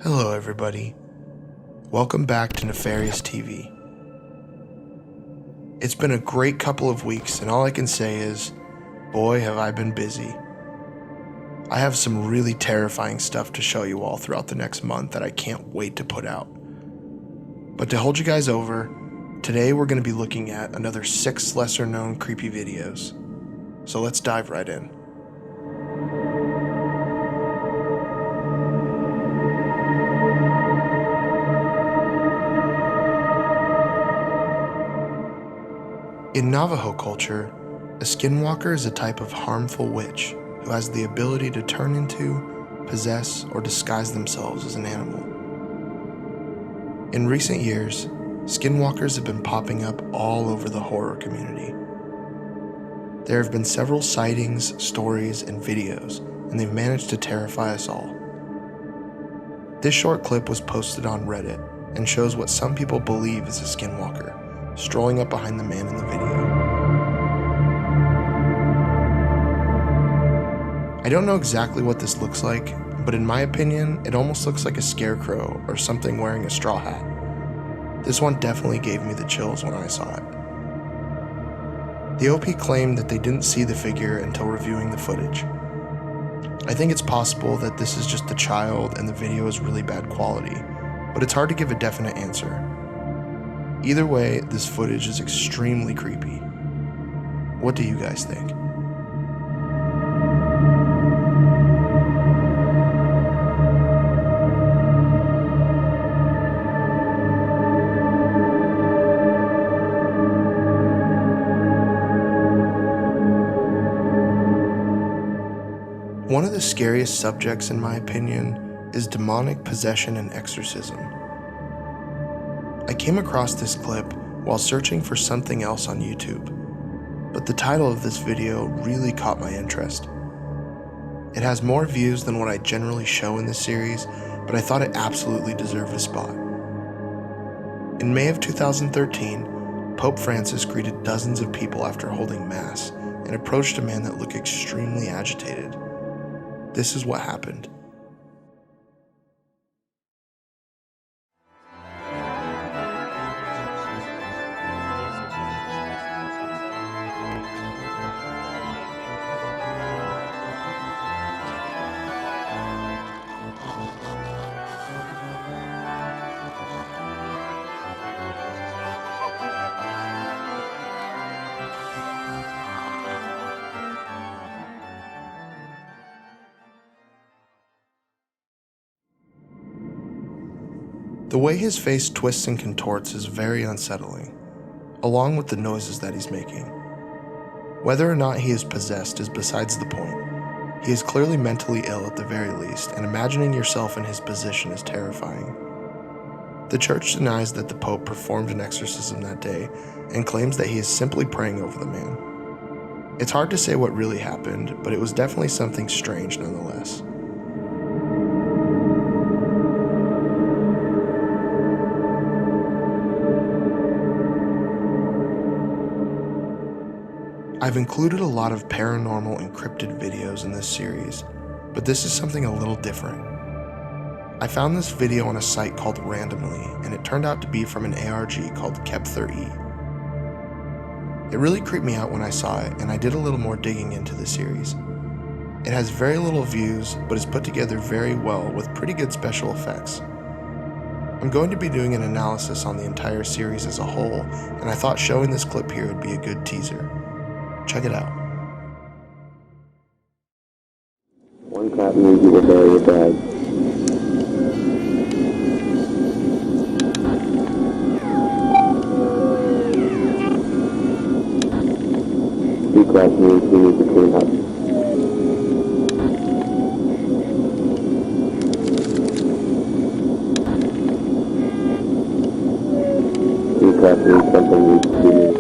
Hello everybody, welcome back to Nefarious TV. It's been a great couple of weeks and all I can say is, boy have I been busy. I have some really terrifying stuff to show you all throughout the next month that I can't wait to put out. But to hold you guys over, today we're going to be looking at another 6 lesser known creepy videos. So let's dive right in. In Navajo culture, a Skinwalker is a type of harmful witch who has the ability to turn into, possess, or disguise themselves as an animal. In recent years, Skinwalkers have been popping up all over the horror community. There have been several sightings, stories, and videos, and they've managed to terrify us all. This short clip was posted on Reddit and shows what some people believe is a Skinwalker, strolling up behind the man in the video. I don't know exactly what this looks like, but in my opinion, it almost looks like a scarecrow or something wearing a straw hat. This one definitely gave me the chills when I saw it. The OP claimed that they didn't see the figure until reviewing the footage. I think it's possible that this is just a child and the video is really bad quality, but it's hard to give a definite answer. Either way, this footage is extremely creepy. What do you guys think? One of the scariest subjects, in my opinion, is demonic possession and exorcism. I came across this clip while searching for something else on YouTube, but the title of this video really caught my interest. It has more views than what I generally show in this series, but I thought it absolutely deserved a spot. In May of 2013, Pope Francis greeted dozens of people after holding Mass and approached a man that looked extremely agitated. This is what happened. The way his face twists and contorts is very unsettling, along with the noises that he's making. Whether or not he is possessed is besides the point. He is clearly mentally ill at the very least, and imagining yourself in his position is terrifying. The church denies that the Pope performed an exorcism that day and claims that he is simply praying over the man. It's hard to say what really happened, but it was definitely something strange nonetheless. I've included a lot of paranormal and cryptid videos in this series, but this is something a little different. I found this video on a site called Randomly, and it turned out to be from an ARG called Kepther. It really creeped me out when I saw it, and I did a little more digging into the series. It has very little views, but is put together very well with pretty good special effects. I'm going to be doing an analysis on the entire series as a whole, and I thought showing this clip here would be a good teaser. Check it out. One clap means you will bury your bag. Two claps means we need to clean up. Three claps means something needs to be moved.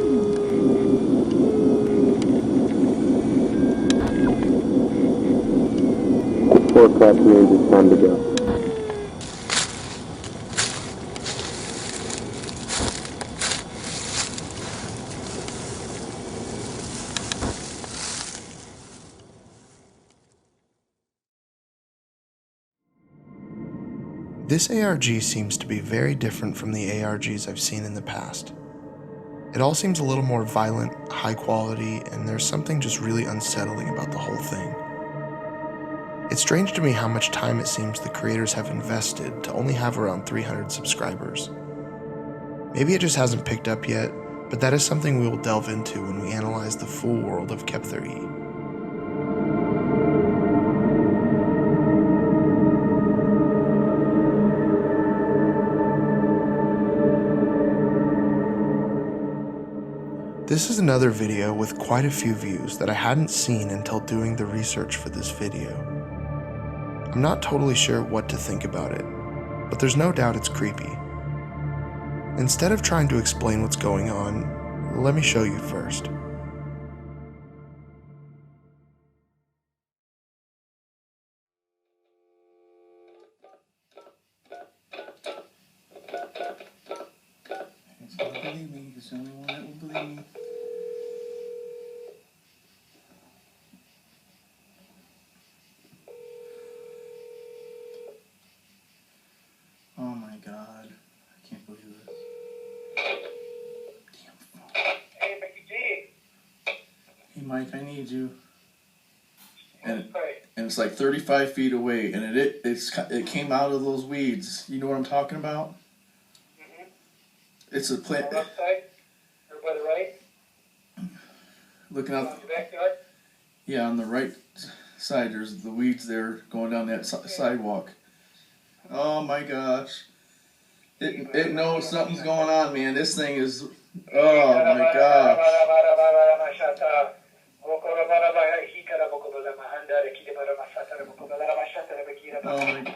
4 claps means it's time to go. This ARG seems to be very different from the ARGs I've seen in the past. It all seems a little more violent, high quality, and there's something just really unsettling about the whole thing. It's strange to me how much time it seems the creators have invested to only have around 300 subscribers. Maybe it just hasn't picked up yet, but that is something we will delve into when we analyze the full world of Kepther. This is another video with quite a few views that I hadn't seen until doing the research for this video. I'm not totally sure what to think about it, but there's no doubt it's creepy. Instead of trying to explain what's going on, let me show you first. He's gonna believe me. He's the only one that will believe me. Oh my God. I can't believe this. Damn phone. Hey, Mickey G. Hey Mike, I need you. And it's like 35 feet away, and it came out of those weeds. You know what I'm talking about? Mm-hmm. It's a plant. On the left side? Or by the right? Looking On out. the backyard? Yeah, on the right side, there's the weeds there going down that sidewalk. Oh my gosh. It knows something's going on, man. This thing is, oh my gosh. Oh my.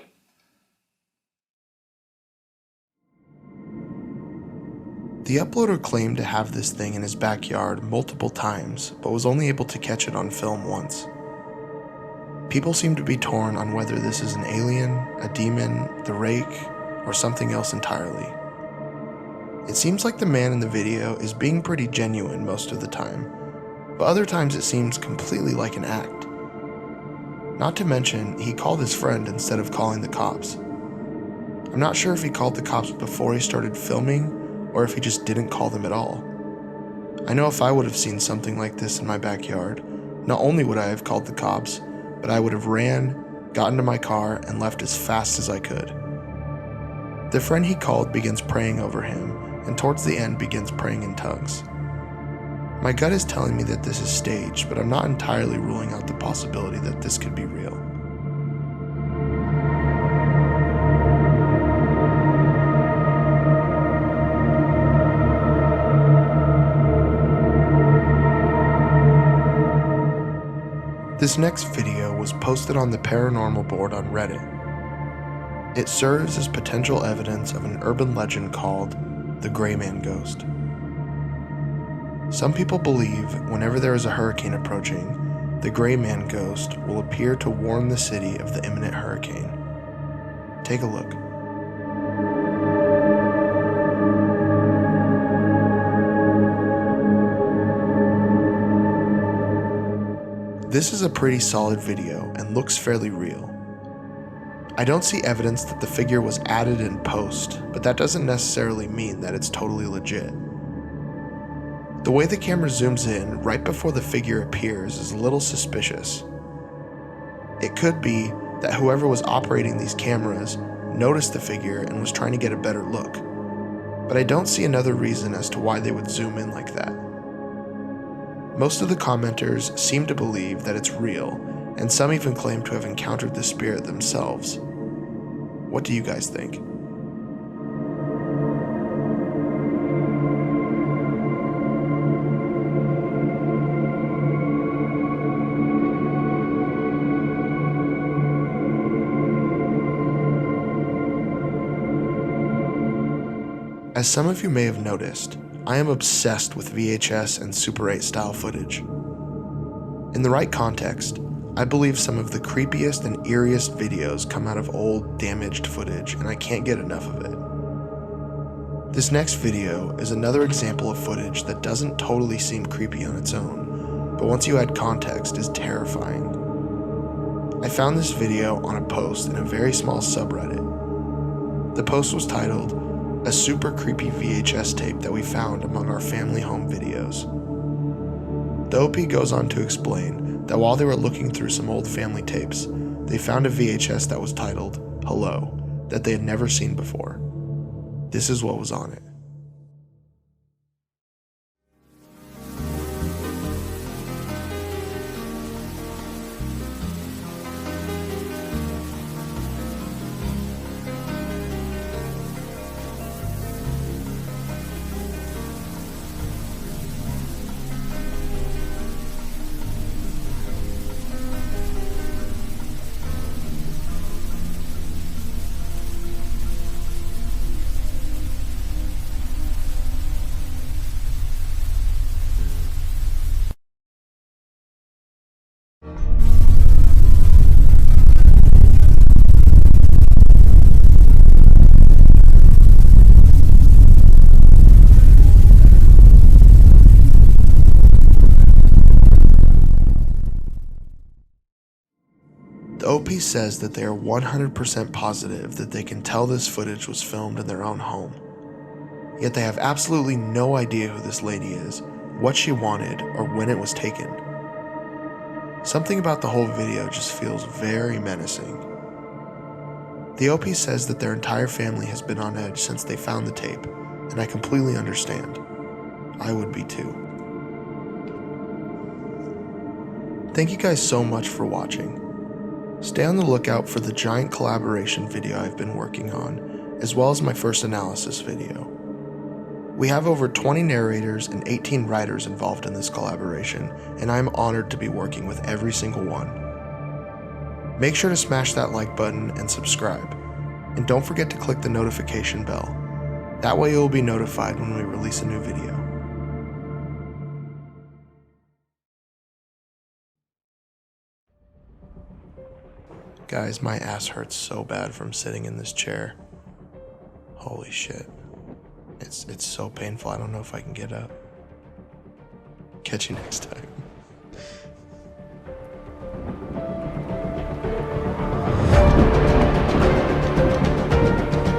The uploader claimed to have this thing in his backyard multiple times, but was only able to catch it on film once. People seem to be torn on whether this is an alien, a demon, the rake, or something else entirely. It seems like the man in the video is being pretty genuine most of the time, but other times it seems completely like an act. Not to mention, he called his friend instead of calling the cops. I'm not sure if he called the cops before he started filming, or if he just didn't call them at all. I know if I would have seen something like this in my backyard, not only would I have called the cops, but I would have ran, got into my car, and left as fast as I could. The friend he called begins praying over him, and towards the end begins praying in tongues. My gut is telling me that this is staged, but I'm not entirely ruling out the possibility that this could be real. This next video was posted on the paranormal board on Reddit. It serves as potential evidence of an urban legend called the Gray Man Ghost. Some people believe whenever there is a hurricane approaching, the Gray Man Ghost will appear to warn the city of the imminent hurricane. Take a look. This is a pretty solid video and looks fairly real. I don't see evidence that the figure was added in post, but that doesn't necessarily mean that it's totally legit. The way the camera zooms in right before the figure appears is a little suspicious. It could be that whoever was operating these cameras noticed the figure and was trying to get a better look, but I don't see another reason as to why they would zoom in like that. Most of the commenters seem to believe that it's real, and some even claim to have encountered the spirit themselves. What do you guys think? As some of you may have noticed, I am obsessed with VHS and Super 8 style footage. In the right context, I believe some of the creepiest and eeriest videos come out of old, damaged footage, and I can't get enough of it. This next video is another example of footage that doesn't totally seem creepy on its own, but once you add context is terrifying. I found this video on a post in a very small subreddit. The post was titled, "A super creepy VHS tape that we found among our family home videos." The OP goes on to explain that while they were looking through some old family tapes, they found a VHS that was titled, "Hello," that they had never seen before. This is what was on it. The OP says that they are 100% positive that they can tell this footage was filmed in their own home. Yet they have absolutely no idea who this lady is, what she wanted, or when it was taken. Something about the whole video just feels very menacing. The OP says that their entire family has been on edge since they found the tape, and I completely understand. I would be too. Thank you guys so much for watching. Stay on the lookout for the giant collaboration video I've been working on, as well as my first analysis video. We have over 20 narrators and 18 writers involved in this collaboration, and I am honored to be working with every single one. Make sure to smash that like button and subscribe, and don't forget to click the notification bell. That way you will be notified when we release a new video. Guys, my ass hurts so bad from sitting in this chair. Holy shit. It's so painful, I don't know if I can get up. Catch you next time.